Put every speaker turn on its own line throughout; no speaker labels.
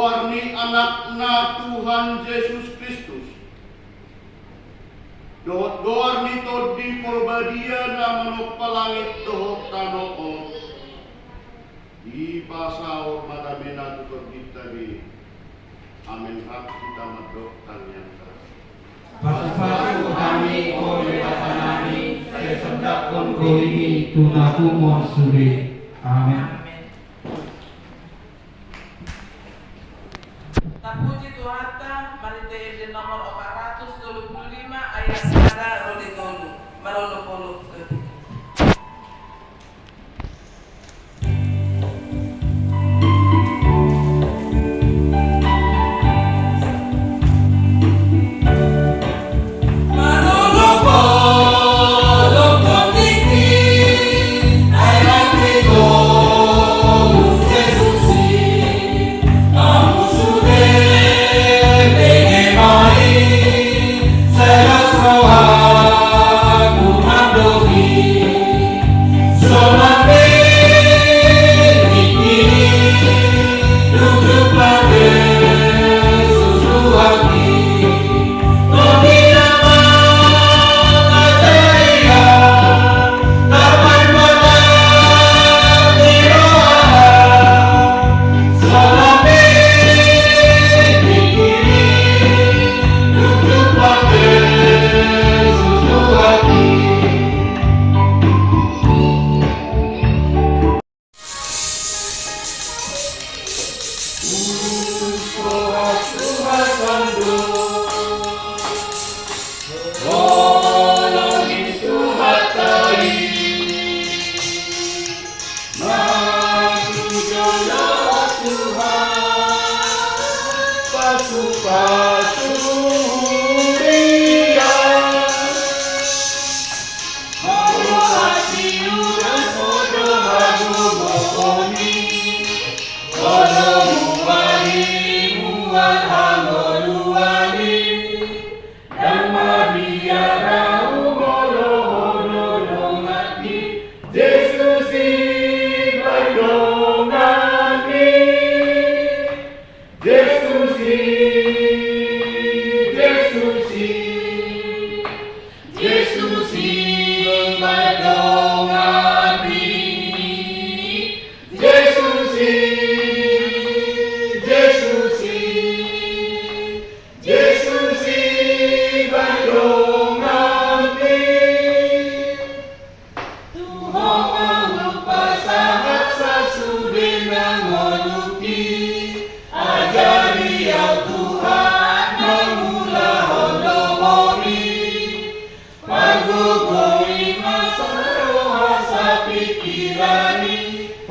doarni anakna Tuhan Yesus Kristus. Doarni todi polbadia na manok palangit dohok tanoko. Di pasaur madamena tutur kita di. Amin hak kita madok tanyang keras.
Pasupatu kami oleh pasanami, saya sedap konko ini tunaku monsuri. Amin.
Terpuji Tuhan, mari di nomor 425 ayat 1 roli tolu, marolo polo.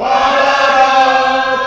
Para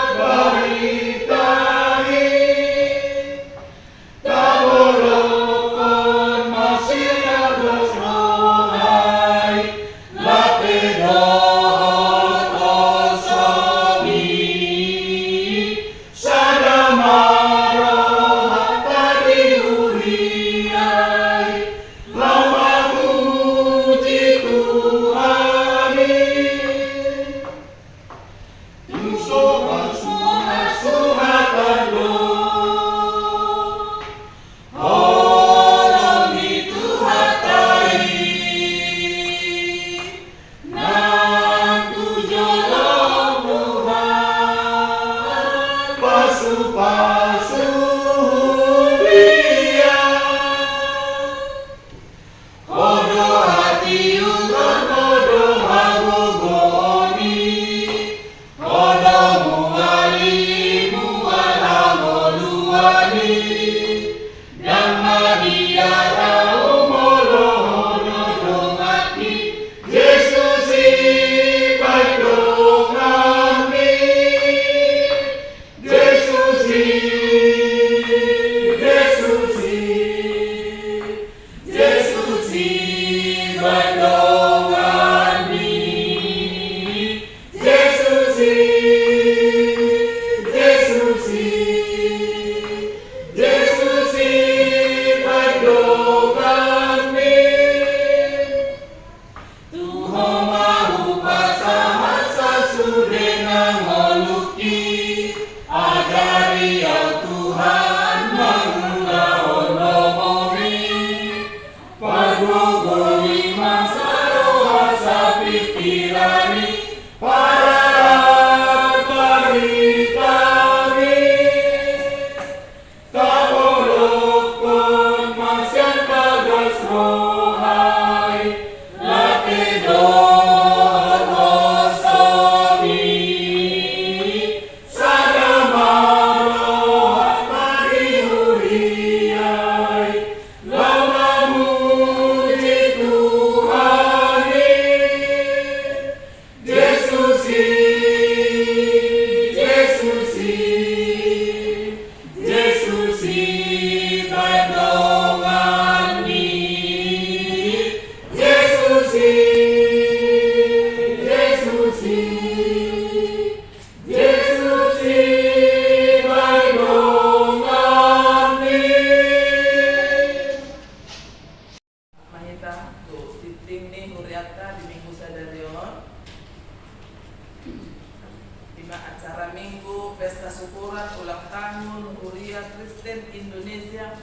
Minggu Pesta Syukuran Ulang Tahun Huria Kristen Indonesia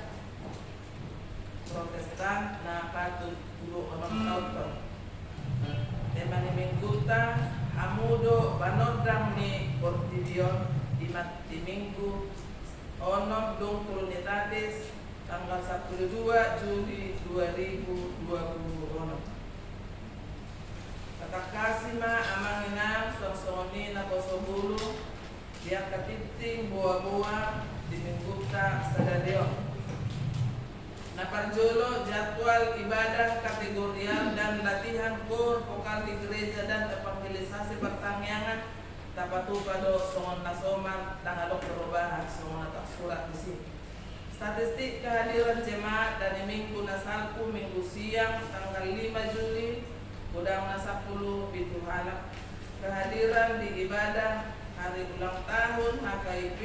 Protestan na patut 26 tahun. Tema ni minggu ta hamudo banodang ni Portivion di minggu onom dong Trinitatis tanggal 12 Juli 2020. Kakasih ma amang inang song-songoni na kosobulu dia katiting buah-buah di minggu ta sadadeo. Naparjolo jadwal ibadah kategorial dan latihan kor vokal di gereja dan evangelisasi pertaniangan tapatu pada songon nasoman tanggalok perubahan songon tak surat di sini. Statistik kehadiran jemaat dan minggu nasalku minggu siang tanggal 5 Juli udang na 10 pitu halak. Kehadiran di ibadah hari ulang tahun HKIP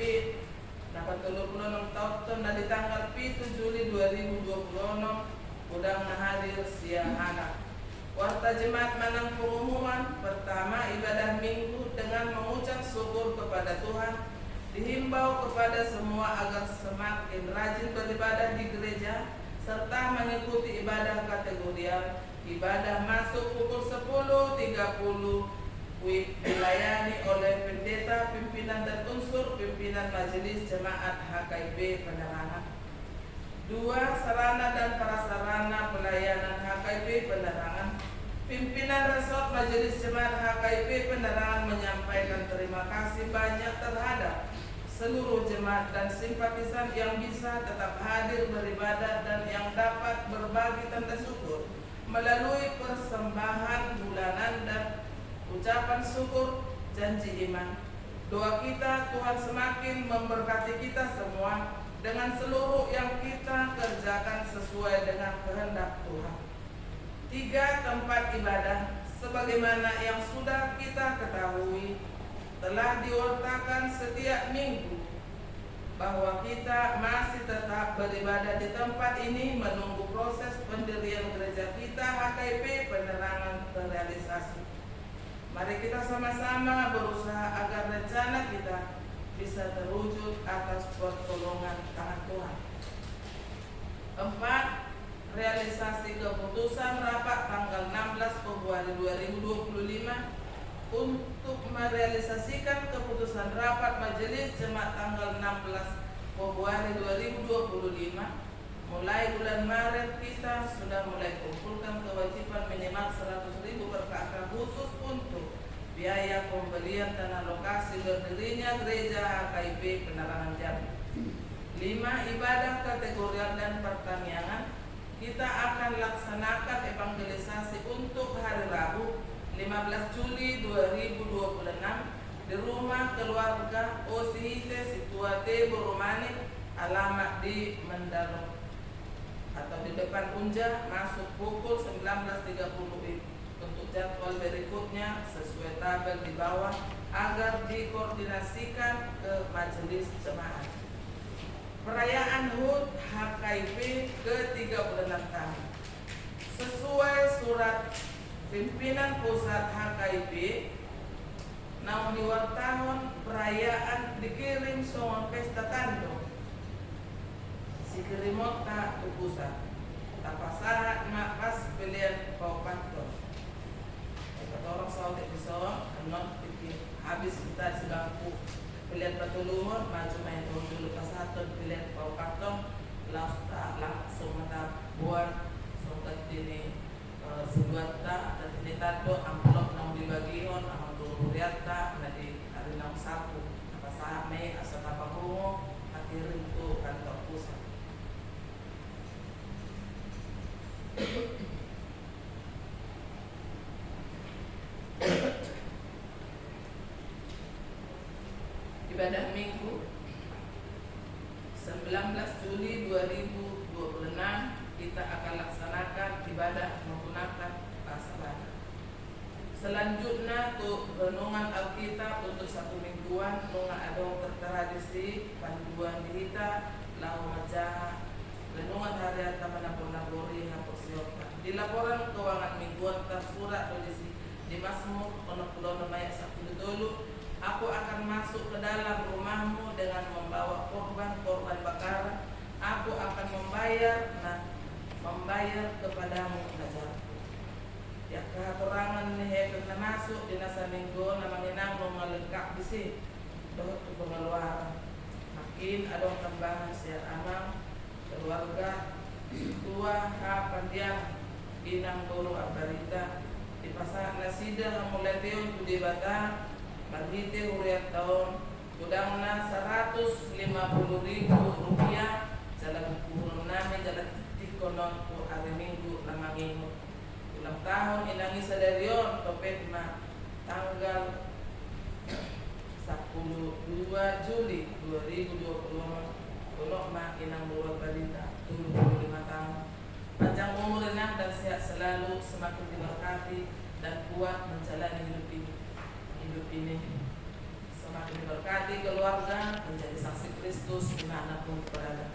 dapat 36 tahun dari tanggal 7 Juli 2026 udang na hadir siang anak. Warta jemaat manang pengumuman pertama ibadah minggu dengan mengucap syukur kepada Tuhan. Dihimbau kepada semua agar semakin rajin beribadah di gereja serta mengikuti ibadah kategorial. Ibadah masuk pukul 10.30 dilayani oleh pendeta, pimpinan dan unsur pimpinan majelis jemaat HKIP penerangan. 2. Sarana dan prasarana pelayanan HKIP penerangan. Pimpinan resort majelis jemaat HKIP penerangan menyampaikan terima kasih banyak terhadap seluruh jemaat dan simpatisan yang bisa tetap hadir beribadah dan yang dapat berbagi tanda syukur melalui persembahan bulanan dan ucapan syukur janji iman. Doa kita Tuhan semakin memberkati kita semua dengan seluruh yang kita kerjakan sesuai dengan kehendak Tuhan. 3. Tempat ibadah sebagaimana yang sudah kita ketahui telah diwartakan setiap minggu bahwa kita masih tetap beribadah di tempat ini menunggu proses pendirian gereja kita HKIP penerangan terrealisasi. Mari kita sama-sama berusaha agar rencana kita bisa terwujud atas pertolongan tangan Tuhan. 4. Realisasi keputusan rapat tanggal 16 Februari 2025 untuk merealisasikan keputusan rapat majelis jemaat tanggal 16 Februari 2025. Mulai bulan Maret kita sudah mulai kumpulkan kewajiban minimal 100.000 per kakak khusus untuk biaya pembelian tanah lokasi berdirinya gereja HKIP penerangan Jambi. 5. Ibadah kategorial dan pertaniangan. Kita akan laksanakan evangelisasi untuk hari Rabu 15 Juli 2026 di rumah keluarga Osihite Situate Boromani, alamat di Mendalo atau di depan Unja, masuk pukul 19.30. Untuk jadwal berikutnya sesuai tabel di bawah agar dikoordinasikan ke majelis jemaat. Perayaan HUT HKIP ke-36 tahun. Sesuai surat pimpinan pusat HKIP, namun di tahun perayaan dikirim songon pesta tando. Si kirimot tak ke pusat. Tapasahat mak pas pilihan paupato. Orang saudi bisa not habis kita si bangku pilihan patulungan maju main dulu pas satu pilihan paupato langsung mata buat sobat ini sebuata dan ini tato amplop nang dibagion amang turun riata nadi hari nang sapu apa sahame asa tapa rungo akirin tu kantor pusat. Ibadah Minggu 19 Juli 2026 kita akan laksanakan ibadah menggunakan bahasa Batak. Selanjutnya untuk renungan Alkitab untuk satu mingguan nunga adong tertradisi panduan dihita lau majaha renungan harian tamanapun nabori hapus yota. Di laporan keuangan mingguan tersurat di Mazmur 60 ayat 1 dulu Aku akan masuk ke dalam rumahmu dengan membawa korban bakaran. Aku akan membayar kepadamu najarku. Ya kehatorangan ni hekun na masuk di nasa minggu na manginang mo ngalengkap bisi dohot ko pengeluaran. Makin adong tambahan siya amang keluarga tua pandiang inang guru abarita di pasar nasida mulai tahun di bata bangkite huriat tahun udangna 150.000 rupiah jalan kurun nami jalan tikonon ku hari minggu namangingo ulang tahun inangi sadarion topet ma tanggal 12 Juli 2020 Tulok ma inang buat balita 25 tahun. Panjang umur dan sehat selalu, semakin diberkati dan kuat menjalani hidup ini. Semakin diberkati keluarga, menjadi saksi Kristus dimanapun berada.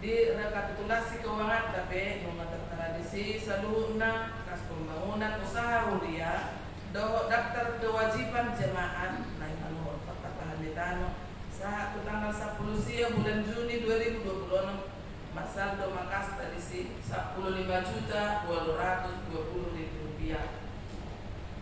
Di rekapitulasi keuangan KP mengatur tradisi seluruhnya kas pembangunan usaha huria doho daftar kewajiban jemaat naik anu perkataan di tanah saat tanggal 10 sia bulan Juni 2026 masaldo makas tradisi 15.220.000 rupiah.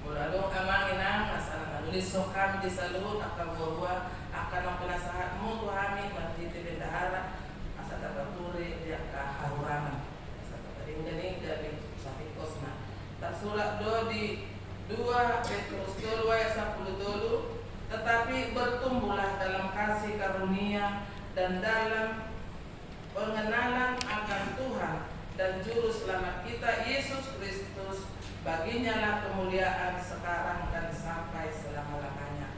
Muladong amanginang masalah nulis sokam di saluhut akan bahwa akan penasahatmu tuhami matiti bendahara asa tabaturi dia kaharurangan asa tabaring dari sapikosna tak surat do di 2 Petrus 2 ayat 10 dulu tetapi bertumbuhlah dalam kasih karunia dan dalam pengenalan akan Tuhan dan Juru Selamat kita Yesus Kristus. Baginya lah kemuliaan sekarang dan sampai selama-lamanya.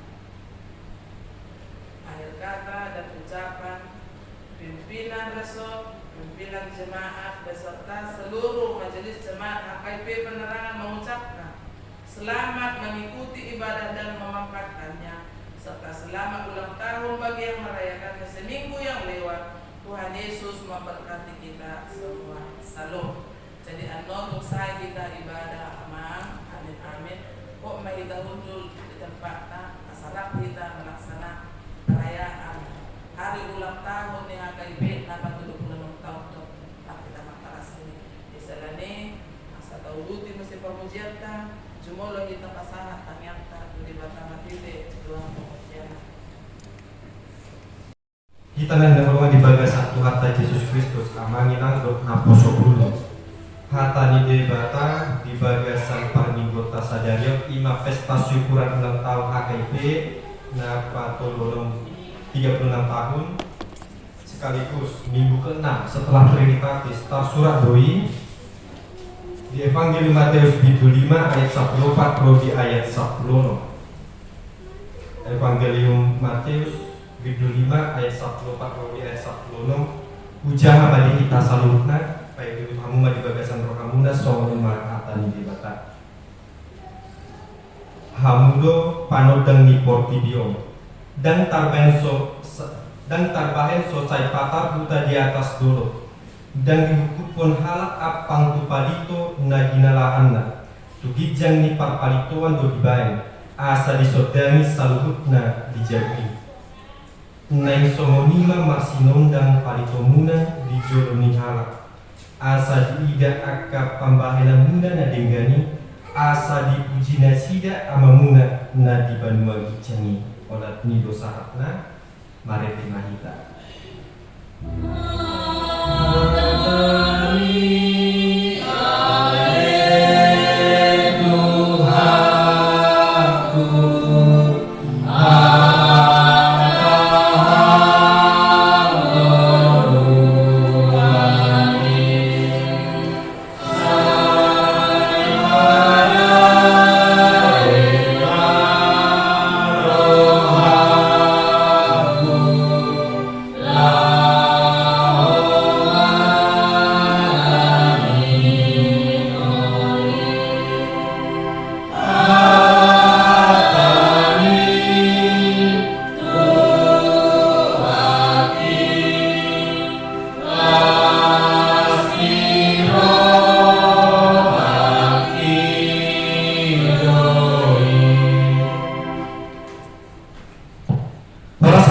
Akhir kata dan ucapan pimpinan Rasul, pimpinan jemaat beserta seluruh majelis jemaat HKIP Penerangan mengucapkan selamat mengikuti ibadah dan memampatkannya serta selamat ulang tahun bagi yang merayakannya seminggu yang lewat. Tuhan Yesus memberkati kita semua. Salam. Jadi anor usai kita ibadah aman. Amin amin. Kok mari kita muncul di tempatnya asalap kita melaksanakan perayaan hari ulang tahun yang HKIP 76 tahun kita makaras ini. Di sana nih asa tauluti mesti pemujian Jumolo kita pasangan tanyata di batang matite doang pengujian.
Kita nanda ruang di bagas satu harta Yesus Kristus amanginang dok naposo bulu. Harta ni debata di bagasan parminggota sadario ima pesta syukuran ulang tahun HKIP na patololong 36 tahun sekaligus minggu ke-6 setelah Trinitatis surat doi di Evangelium Matius 5 ayat 14 pro di ayat 10. Evangelium Matius 5 ayat 14 pro di ayat 10. Ujaha bali kita salurna baik itu kamu di bagasan roh hamunda soalnya atani di bata. Hamudo panodang ni portidio dan tarbahen so sai patar buta di atas dulu. Dan dihukum pun halak apang tu palito na ginalahanna tu gijang ni parpalitoan do dibayan asa disodani saluhut na dijauhi na somonima masinondang palito muna di jolo ni halak asa diida akka pambahenan muna na denggani asa dipuji na sida amamuna na dibanua gijangi olat ni dosa hatna marete mahita.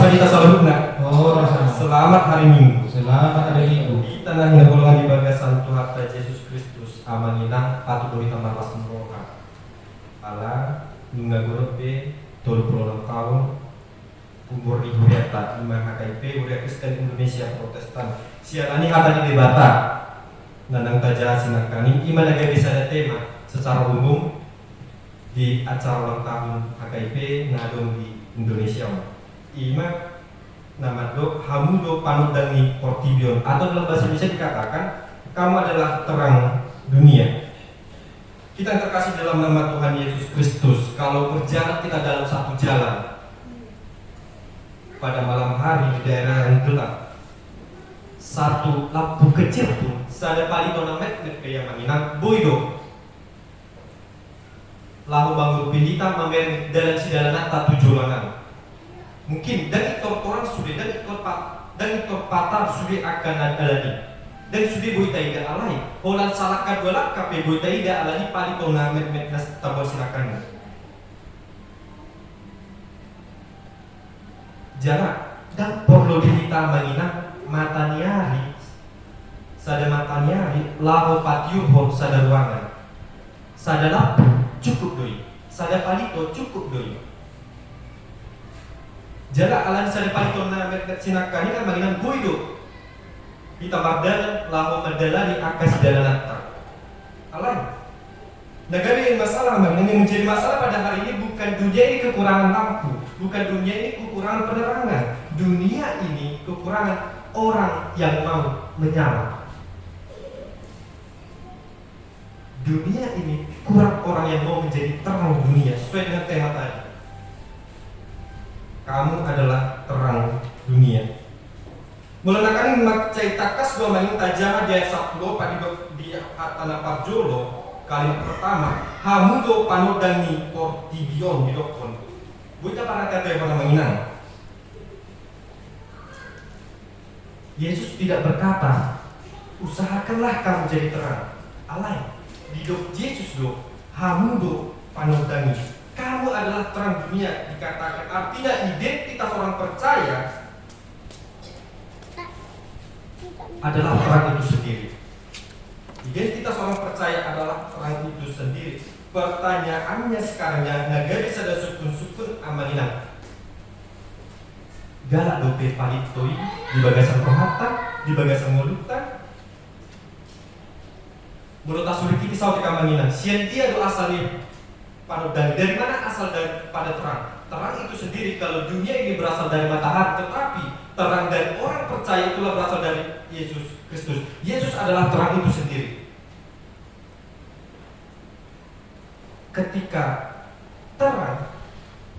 kita saludna.
Oh, sama.
Selamat hari Minggu.
Selamat hari Minggu.
Di tanah yang golongan di bagasan Tuhan Yesus Kristus amanina patut beri tambah pasang roha. Allah nunggu be tol berulang tahun umur di Huriata Imam HKIP Huria Kristen Indonesia Protestan. Sialani ada di debata. Nanang taja sinakani iman lagi bisa ada tema secara umum di acara ulang tahun HKIP ngadong di Indonesia. Ima nama do hamudo panudani portibion atau dalam bahasa Indonesia dikatakan kamu adalah terang dunia. Kita yang terkasih dalam nama Tuhan Yesus Kristus, kalau berjalan kita dalam satu jalan pada malam hari di daerah yang gelap, satu lampu kecil pun sada palito na met kaya manginang boydo lalu bangun pilita mamer dalam si dalam nata tujuanan mungkin dan orang sudah dan ikut patah sudah akan ada lagi dan sudah boy taida alai holan salah kadua kape boy taida alai palito na met nas tabor silakan jarak dan perlu dilita manginang mataniari sada mataniari laho patiuhon sada ruangan sada lampu cukup doi sada palito cukup doi jarak alan sada palito na sinakani kan manginang boydo kita mardalan laho madalani akas dalanata alan negara yang masalah yang menjadi masalah pada hari ini bukan dunia ini kekurangan lampu, bukan dunia ini kekurangan penerangan, dunia ini kekurangan orang yang mau menyala. Dunia ini kurang orang yang mau menjadi terang dunia sesuai dengan tema tadi. Kamu adalah terang dunia. Melenakan macai-takas dua maning tajama dia saplo pada di tanah Parjolo kali pertama hamudo panodani portibion di dokon. Buta para kata yang pernah menginang. Yesus tidak berkata, usahakanlah kamu jadi terang. Alai, di dok Yesus do hamudo panodani. Kamu adalah terang dunia dikatakan artinya identitas orang percaya adalah terang itu sendiri. Identitas orang percaya adalah terang itu sendiri. Pertanyaannya sekarang negara sada sukun-sukun amanina. Galak dope palitoi di bagasan rohata, di bagasan mulutan. Mulut asuri kiti saudi kamanina. Sientia do asalnya panodani. Dari mana asal daripada terang? Terang itu sendiri kalau dunia ini berasal dari matahari, tetapi terang dari orang percaya itulah berasal dari Yesus Kristus. Yesus adalah terang itu sendiri. Ketika terang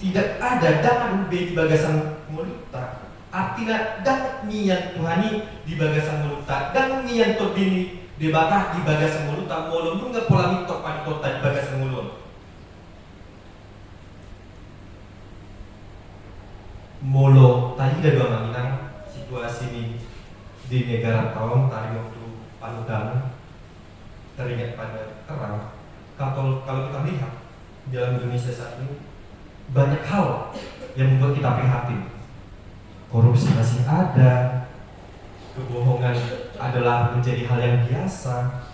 tidak ada dalam di bagasan mulutnya, artinya dan nian Tuhani di bagasan mulutnya, dan nian todini di batah di bagasan mulutnya, molo nungga pola mitok panitota di bagasan mulut. Molo tadi ada dua manginang situasi di negara tahun tadi waktu panudan teringat pada terang. Kalau kita lihat dalam Indonesia saat ini banyak hal yang membuat kita prihatin. Korupsi masih ada, kebohongan adalah menjadi hal yang biasa,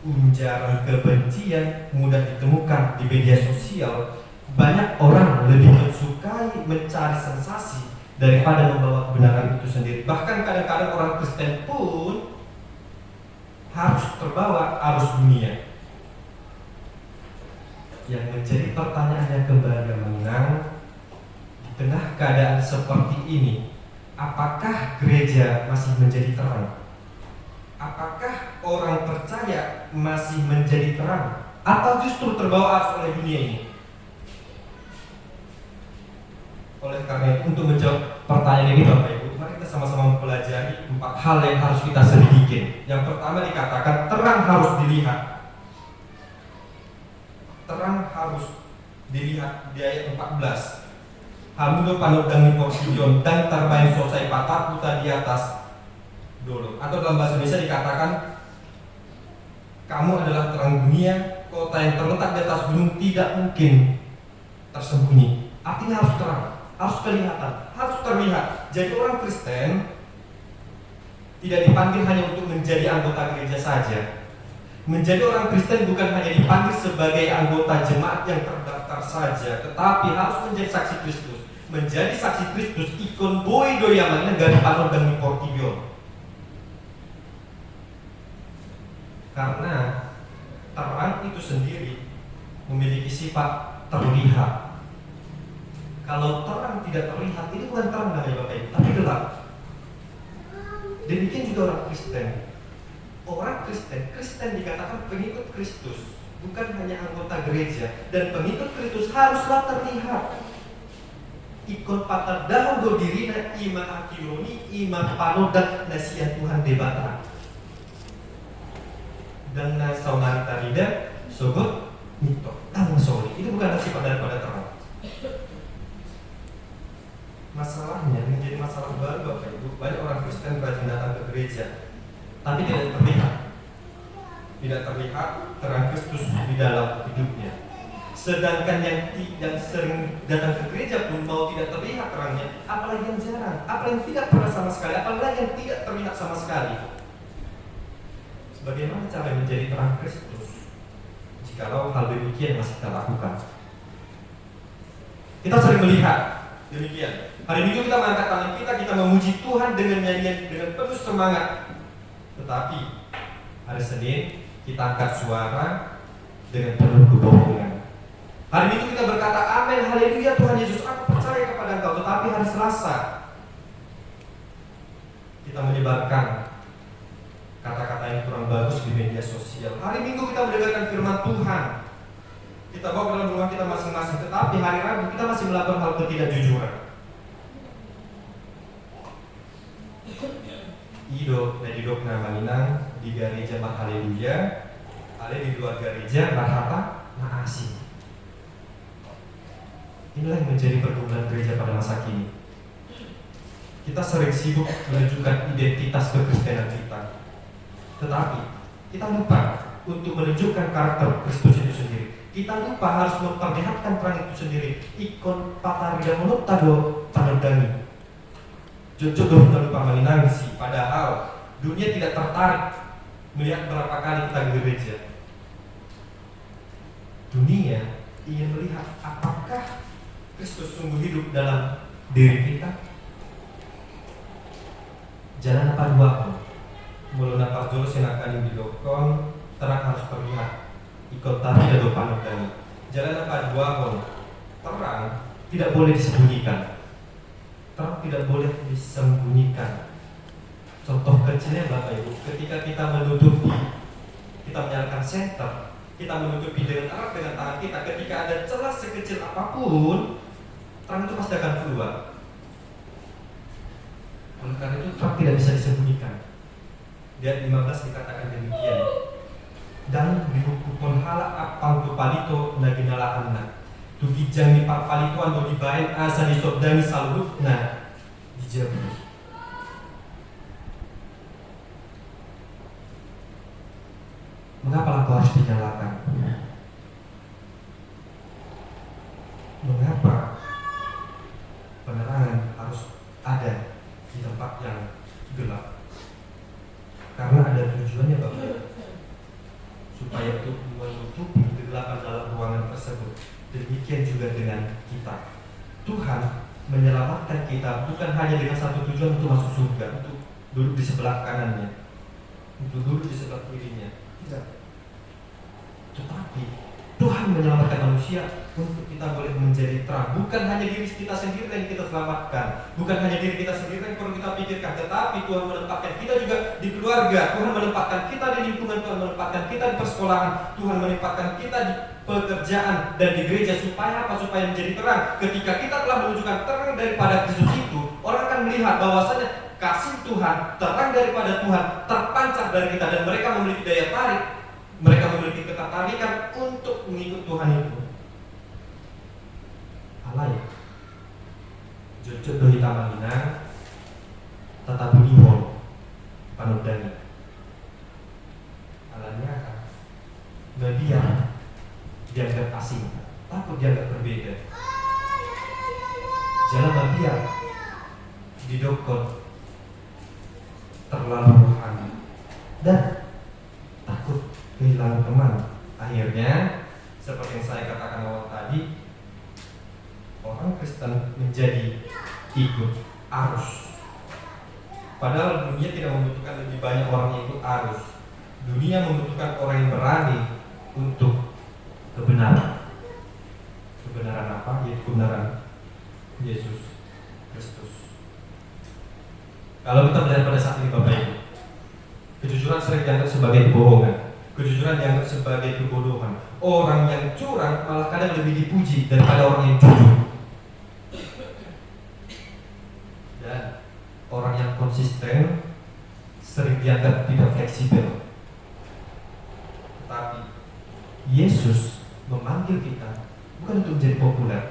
ujaran kebencian mudah ditemukan di media sosial. Banyak orang lebih mensukai mencari sensasi daripada membawa kebenaran itu sendiri. Bahkan kadang-kadang orang Kristen pun harus terbawa arus dunia. Yang menjadi pertanyaannya kembali menang, di tengah keadaan seperti ini, apakah gereja masih menjadi terang? Apakah orang percaya masih menjadi terang? Atau justru terbawa arus oleh dunia ini? Oleh karena itu, untuk menjawab pertanyaan ini Bapak Ibu, mari kita sama-sama mempelajari 4 hal yang harus kita selidiki. Yang pertama dikatakan terang harus dilihat. Terang harus dilihat di ayat 14. Hamudo panodang portion dan tarbain selesai patah putar di atas dulu. Atau dalam bahasa Indonesia dikatakan kamu adalah terang dunia, kota yang terletak di atas gunung tidak mungkin tersembunyi. Artinya harus terang. harus kelihatan, harus terlihat. Jadi orang Kristen tidak dipanggil hanya untuk menjadi anggota gereja saja. Menjadi orang Kristen bukan hanya dipanggil sebagai anggota jemaat yang terdaftar saja, tetapi harus menjadi saksi Kristus. Menjadi saksi Kristus ikon boy doyaman dari Panor dan Portibio. Karena terang itu sendiri memiliki sifat terlihat. Kalau terang tidak terlihat, ini bukan terang namanya Bapak Ibu, tapi gelap. Demikian juga orang Kristen. Orang Kristen dikatakan pengikut Kristus, bukan hanya anggota gereja. Dan pengikut Kristus haruslah terlihat. Ikon patah dalam dodirina iman akiloni, iman panodak nasihat Tuhan debata. Dan nasaunari tarida, sogot, mito, tang soli. Itu bukan sifat daripada terang. Masalahnya menjadi masalah baru Bapak Ibu. Banyak orang Kristen rajin datang ke gereja, tapi tidak terlihat. Tidak terlihat terang Kristus di dalam hidupnya. Sedangkan yang sering datang ke gereja pun mau tidak terlihat terangnya, apalagi yang jarang, apalagi yang tidak pernah sama sekali, apalagi yang tidak terlihat sama sekali. Bagaimana cara menjadi terang Kristus jikalau hal demikian masih kita lakukan? Kita sering melihat demikian. Hari Minggu kita mengangkat tangan kita memuji Tuhan dengan nyanyian dengan penuh semangat. Tetapi hari Senin kita angkat suara dengan penuh kebohongan. Hari Minggu kita berkata amin, haleluya Tuhan Yesus, aku percaya kepada Engkau. Tetapi hari Selasa kita menyebarkan kata-kata yang kurang bagus di media sosial. Hari Minggu kita mendengarkan firman Tuhan, kita bawa ke dalam rumah kita masing-masing. Tetapi hari Rabu kita masih melakukan hal ketidakjujuran. Ido dari dokna Maninang di gereja haleluya, ale di luar gereja berkata maasih. Inilah yang menjadi pergumulan gereja pada masa kini. Kita sering sibuk menunjukkan identitas kekristenan kita, tetapi kita lupa untuk menunjukkan karakter Kristus itu sendiri. Kita lupa harus memperlihatkan terang itu sendiri. Ikon patarida monotado panodani. Jojo kita lupa menangisi. Padahal dunia tidak tertarik melihat berapa kali kita ke gereja. Dunia ingin melihat apakah Kristus sungguh hidup dalam diri kita. Jalan apa dua pun mulai nampak jolo senakan di dokon terang harus terlihat. Ikut tadi ada panodani. Jalan apa dua pun terang tidak boleh disembunyikan. Terang tidak boleh disembunyikan. Contoh kecilnya Bapak Ibu, ketika kita menutupi, kita menyalakan senter, kita menutupi dengan erat dengan tangan kita, ketika ada celah sekecil apapun, terang itu pasti akan keluar. Oleh karena itu terang tidak bisa disembunyikan. Di ayat 15 dikatakan demikian. Dan dihukupon halak apang tu palito na ginalaanna. Tugijang ni parpalituan do dibayan asa disodani salutna dijabri. Mengapa lampu harus dinyalakan? Mengapa penerangan harus ada di tempat yang gelap? Karena ada tujuannya Bapak, supaya untuk menutupi kegelapan dalam ruangan tersebut. Demikian juga dengan kita. Tuhan menyelamatkan kita bukan hanya dengan satu tujuan untuk masuk surga, untuk duduk di sebelah kanannya, untuk duduk di sebelah kirinya. Tidak. Tetapi Tuhan menyelamatkan manusia untuk kita boleh menjadi terang. Bukan hanya diri kita sendiri yang kita selamatkan, bukan hanya diri kita sendiri yang perlu kita pikirkan, tetapi Tuhan menempatkan kita juga di keluarga, Tuhan menempatkan kita di lingkungan, Tuhan menempatkan kita di persekolahan, Tuhan menempatkan kita di pekerjaan dan di gereja. Supaya apa? Supaya menjadi terang. Ketika kita telah menunjukkan terang daripada Kristus itu, orang akan melihat bahwasanya kasih Tuhan, terang daripada Tuhan terpancar dari kita, dan mereka memiliki daya tarik, mereka memiliki ketertarikan untuk mengikut Tuhan itu. Alay Jojo dohi tamanina tata bunihon panodani. Alanya kan Nadia dianggap asing, takut dianggap berbeda. Jalan biar didokon terlalu rohani dan takut kehilangan teman. Akhirnya seperti yang saya katakan awal tadi, orang Kristen menjadi ikut arus. Padahal dunia tidak membutuhkan lebih banyak orang yang ikut arus. Dunia membutuhkan orang yang berani untuk kebenaran. Kebenaran apa? Yaitu kebenaran Yesus Kristus. Kalau kita melihat pada saat ini Bapak Ibu, kejujuran sering dianggap sebagai kebohongan, kejujuran dianggap sebagai kebodohan. Orang yang curang malah kadang lebih dipuji daripada orang yang jujur. Dan orang yang konsisten sering dianggap tidak fleksibel. Tetapi Yesus memanggil kita bukan untuk menjadi populer.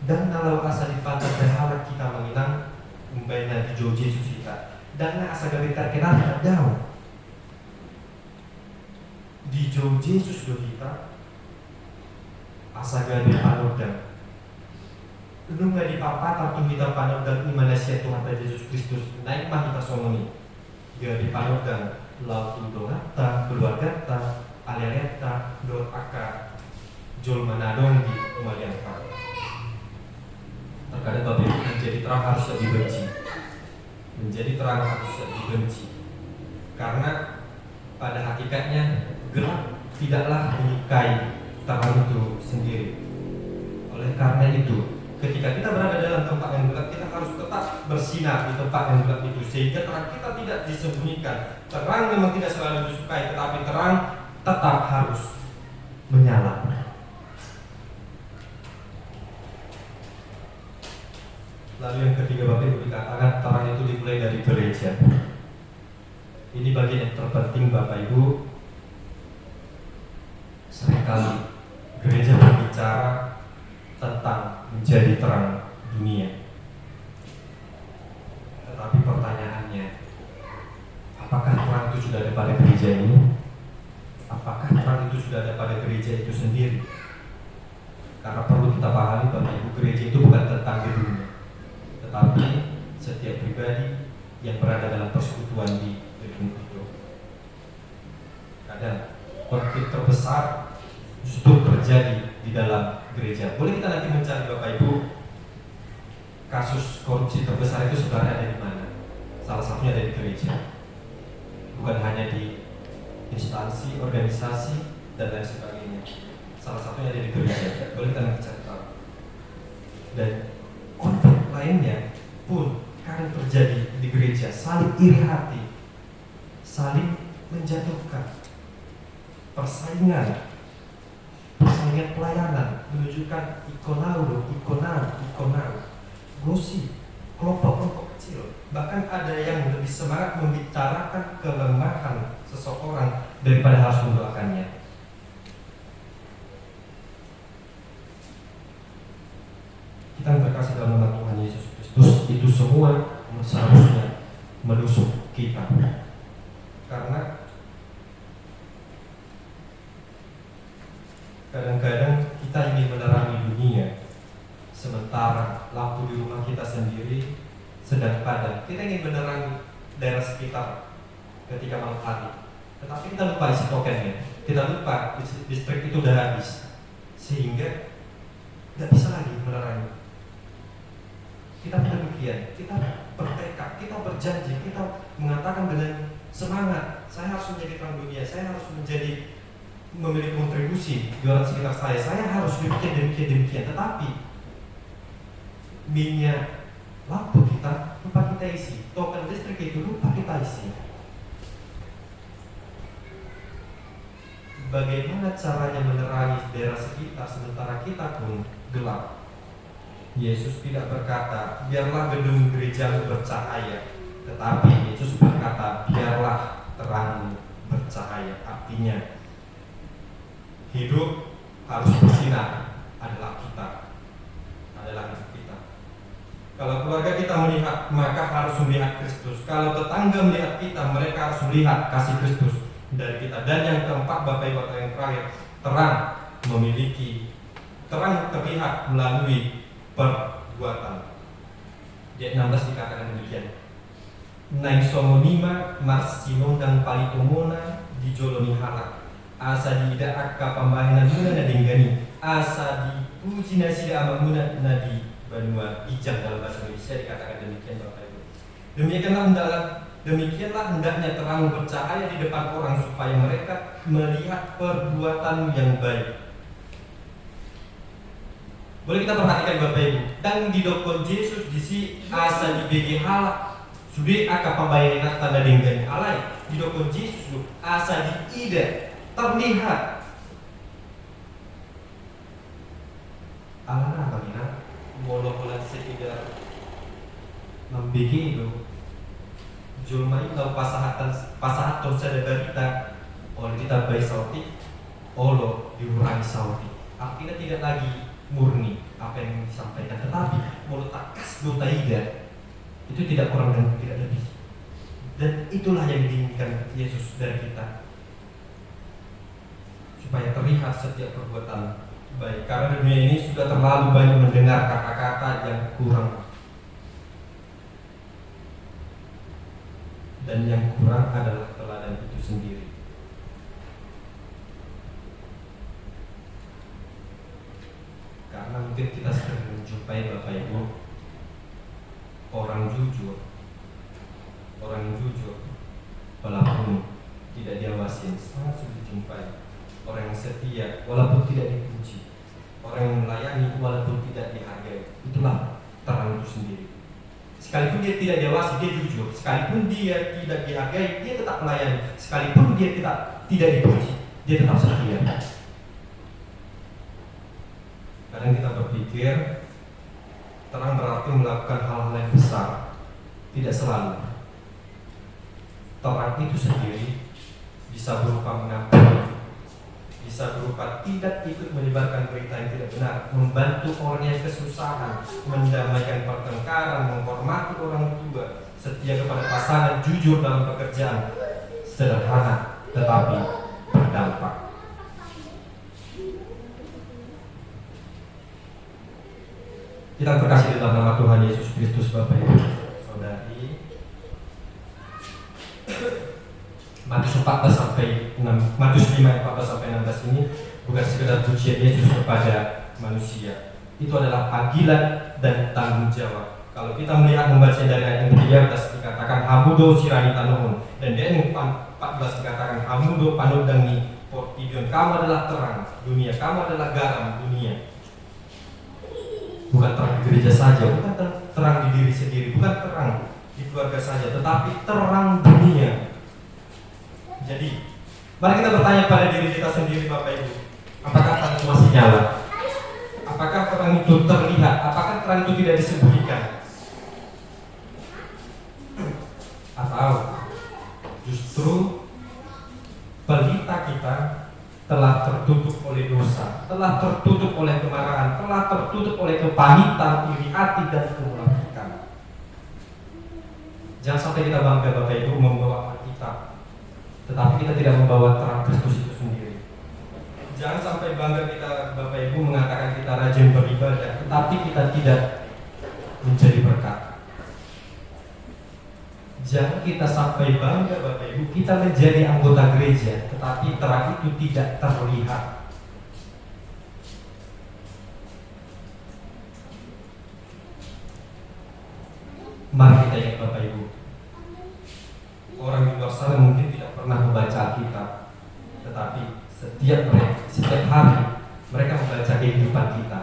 Dan kalau asa dipatat berharap kita menginang umbayna di Joe Yesus kita. Dan asa gawe terkenal jauh. Di Joe Yesus do kita asa gawe panodang. Lu nggak dipapat atau kita panodang imana sia Tuhan Yesus Kristus naik mah kita somoni. Dia dipanodang lautu dongata keluargata aliareta dor aka jol manadong di umalianta. Terkadang Bapak Ibu menjadi terang harus dibenci. Menjadi terang harus dibenci. Karena pada hakikatnya gelap tidaklah menyukai terang itu sendiri. Oleh karena itu, ketika kita berada dalam tempat yang gelap, kita harus tetap bersinar di tempat yang gelap itu, sehingga terang kita tidak disembunyikan. Terang memang tidak selalu disukai, tetapi terang tetap harus menyala. Lalu yang ketiga Bapak Ibu dikatakan terang itu dimulai dari gereja. Ini bagian yang terpenting Bapak Ibu. Seringkali gereja berbicara tentang menjadi terang dunia. Tetapi pertanyaannya, apakah terang itu sudah ada pada gereja ini? Apakah terang itu sudah ada pada gereja itu sendiri? Karena perlu kita pahami Bapak Ibu, gereja itu bukan tentang gedungnya, tetapi setiap pribadi yang berada dalam persekutuan di gedung itu. Kadang konflik terbesar justru terjadi di dalam gereja. Boleh kita nanti mencari Bapak Ibu kasus korupsi terbesar itu sebenarnya ada di mana? Salah satunya ada di gereja. Bukan hanya di instansi, organisasi dan lain sebagainya. Salah satunya ada di gereja. Boleh kita nanti cari tahu. Dan konflik lainnya pun kadang terjadi di gereja, saling iri hati, saling menjatuhkan, persaingan pelayanan, menunjukkan ikonau, gosip, kelompok kecil. Bahkan ada yang lebih semangat membicarakan kelemahan seseorang daripada harus mendoakannya. Kita yang terkasih dalam nama Tuhan Yesus Kristus, itu semua seharusnya menusuk kita. Karena kadang-kadang kita ingin menerangi dunia, sementara lampu di rumah kita sendiri sedang padam. Kita ingin menerangi daerah sekitar ketika malam hari, tetapi kita lupa isi tokennya. Kita lupa listrik itu udah habis, sehingga tidak bisa lagi menerangi. Kita demikian, kita bertekad, kita berjanji, kita mengatakan dengan semangat, saya harus menjadi terang dunia, saya harus memiliki kontribusi di orang sekitar saya harus demikian. Tetapi minyak lampu kita lupa kita isi, token listrik itu lupa kita isi. Bagaimana caranya menerangi daerah sekitar sementara kita pun gelap? Yesus tidak berkata, biarlah gedung gerejamu bercahaya, tetapi Yesus berkata, biarlah terangmu bercahaya. Artinya, hidup harus bersinar adalah hidup kita. Kalau keluarga kita melihat, maka harus melihat Kristus. Kalau tetangga melihat kita, mereka harus melihat kasih Kristus dari kita. Dan yang keempat, Bapak Ibu yang terakhir, terang terlihat melalui perbuatan. Ayat 16 dikatakan demikian. Nai somonima marsinondang palitomona dijoloni halak. Asa diida akka pambahinan muna na denggani. Asa dipuji na sida amak muna na di banua ijang dalam bahasa Indonesia dikatakan demikian Bapak Ibu. Demikianlah hendaknya terang bercahaya di depan orang supaya mereka melihat perbuatan yang baik. Boleh kita perhatikan Bapak Ibu. Dan di dokon Yesus di si asa di BG halak. Sudah akan pembayaran tanda dengan alai di dokon Yesus asa di ida terlihat. Alana bagaimana? Bola-bola setidak membegi itu. Julmai tahu pasahatan sada berita oleh kita bayi sauti, olo diurangi sauti. Artinya tidak lagi murni apa yang disampaikan, tetapi meletak kas dota ida. Itu tidak kurang dan tidak lebih. Dan itulah yang diinginkan Yesus dari kita, supaya terlihat setiap perbuatan baik. Karena dunia ini sudah terlalu banyak mendengar kata-kata yang kurang, dan yang kurang adalah teladan itu sendiri. Karena mungkin kita sering menjumpai Bapak Ibu orang yang jujur walaupun tidak diawasin sangat sulit dijumpai. Orang yang setia walaupun tidak dipuji, orang yang melayani walaupun tidak dihargai. Itulah terang itu sendiri. Sekalipun dia tidak diawasi, dia jujur. Sekalipun dia tidak dihargai, dia tetap melayani. Sekalipun dia tidak dipuji, dia tetap setia. Kadang kita berpikir terang berarti melakukan hal-hal yang besar. Tidak selalu. Terang itu sendiri bisa berupa mengampuni, bisa berupa tidak ikut menyebarkan berita yang tidak benar, membantu orang yang kesusahan, mendamaikan pertengkaran, menghormati orang tua, setia kepada pasangan, jujur dalam pekerjaan. Sederhana tetapi berdampak. Kita terkasih dalam nama Tuhan Yesus Kristus, Bapak Ibu Saudari. Matius 14 sampai 6, Matius 5 ayat 14 sampai 16 ini bukan sekedar pujian Yesus kepada manusia. Itu adalah panggilan dan tanggung jawab. Kalau kita melihat membaca dari ayat yang 13 dikatakan hamudo sirani tanuhun, dan di ayat 14 dikatakan hamudo panudangi portidion. Kamu adalah terang dunia, kamu adalah garam dunia. Bukan terang di gereja saja, bukan terang di diri sendiri, bukan terang di keluarga saja, tetapi terang dunia. Jadi, mari kita bertanya pada diri kita sendiri, Bapak Ibu, apakah terang itu masih nyala? Apakah terang itu terlihat? Apakah terang itu tidak disembunyikan? Atau justru pelita kita telah tertutup oleh dosa, telah tertutup oleh kemarahan, telah tertutup oleh kepahitan, iri hati, dan kemunafikan. Jangan sampai kita bangga, Bapak Ibu, membawa Alkitab, tetapi kita tidak membawa terang Kristus itu sendiri. Jangan sampai bangga kita, Bapak Ibu, mengatakan kita rajin beribadah, tetapi kita tidak menjadi berkat. Jangan kita sampai bangga, Bapak Ibu, kita menjadi anggota gereja, tetapi terang itu tidak terlihat. Mari kita ingat, Bapak Ibu, orang di luar sana mungkin tidak pernah membaca Alkitab, tetapi setiap hari mereka membaca kehidupan kita.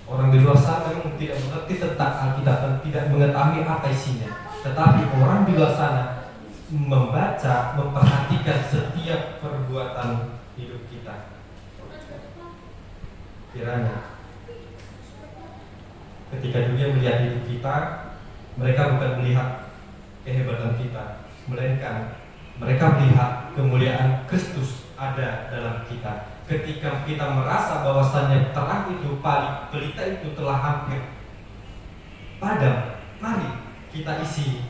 Orang di luar sana memang tidak mengerti tentang Alkitab dan tidak mengetahui apa isinya. Tetapi orang di luar sana membaca, memperhatikan setiap perbuatan hidup kita. Kiranya ketika dunia melihat hidup kita, mereka bukan melihat kehebatan kita, melainkan mereka melihat kemuliaan Kristus ada dalam kita. Ketika kita merasa bahwasannya terang itu, pelita itu telah hampir padam, mari kita isi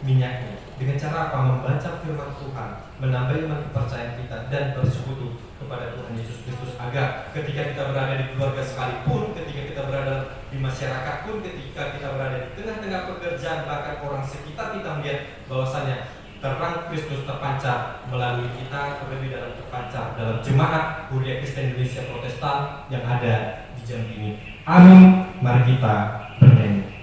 minyaknya. Dengan cara apa? Membaca firman Tuhan, menambah iman kepercayaan kita, dan bersekutu kepada Tuhan Yesus Kristus, agar ketika kita berada di keluarga sekalipun, ketika kita berada di masyarakat pun, ketika kita berada di tengah-tengah pekerjaan, bahkan orang sekitar kita melihat bahwasanya terang Kristus terpancar melalui kita, terlebih dalam terpancar dalam jemaat Kuliah Kristen Indonesia Protestan yang ada di Jambi ini. Amin. Mari kita bernyanyi.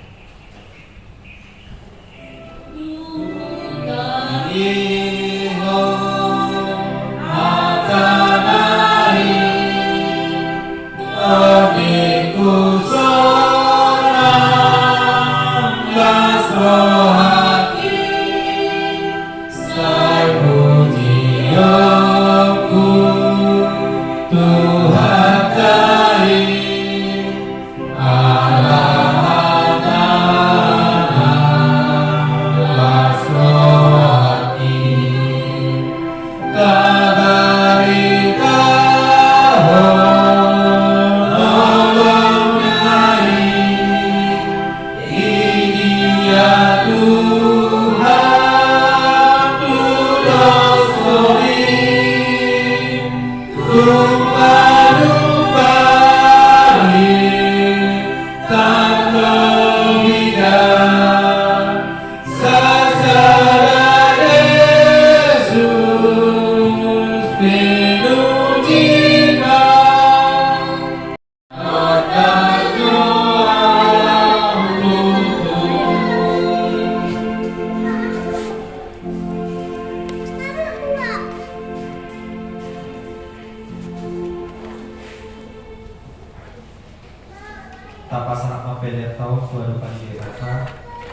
Tapa sangat mapele tau suara panggil rasa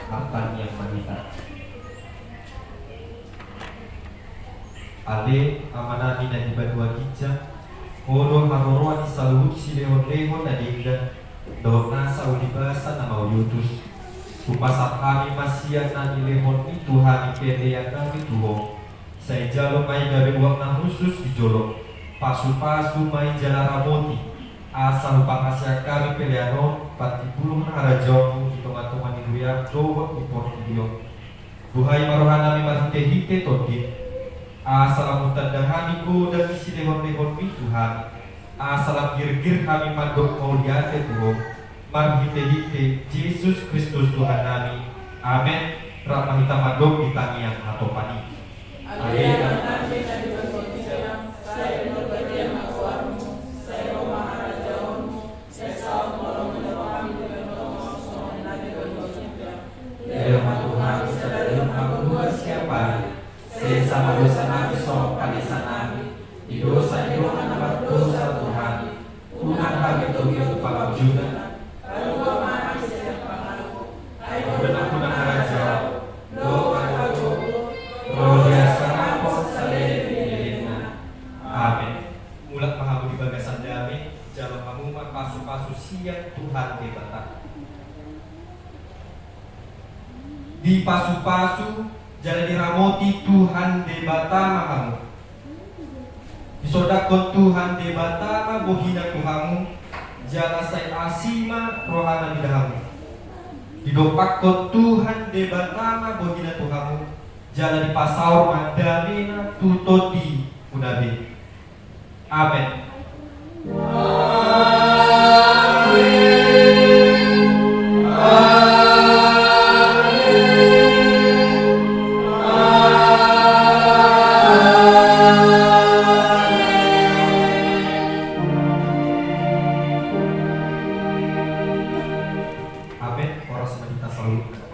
akan yang manita. Ale amanami na dibadua gija Oro haroroa di saluhut si lehon-lehon na dingga Dok nasa ulibasa na mauyutus Kupasat kami masya na nilehon itu hani pede yang kami tuho Saya jalo may gabi uang na khusus di jolok Pasu-pasu may jalaramoti Asa upakasya kami peleano pati puluh harajamu di tonga-tonga di luya dohot di portibio Buhay marohanami mahite-hite toti Asalam utandahani ko dan isi lehon-lehon mi Tuhan Asalam gir-gir kami mandok mauliate Tuhan Marhite-hite Yesus Kristus Tuhan nami Amin. Rahmahita mandok di tangiang hatopani Amin. Sama dosa nabi so kalisan nabi di dosa itu anak dosa Tuhan Tuhan kami tuhi upah juga benar-benar raja doa roh biasa pun salirina. Amin. Mulat mahamu di bagasan dami jalan mamumat pasu-pasu siang Tuhan dibata di pasu-pasu jalan diramoti Tuhan debata mahamu disodakon Tuhan debata bohina Tuhamu jala saya asima rohana bidahamu didopakon Tuhan debata bohina Tuhamu jala di pasaur madamina tutoti unabi. Amin. Orang semanita selalu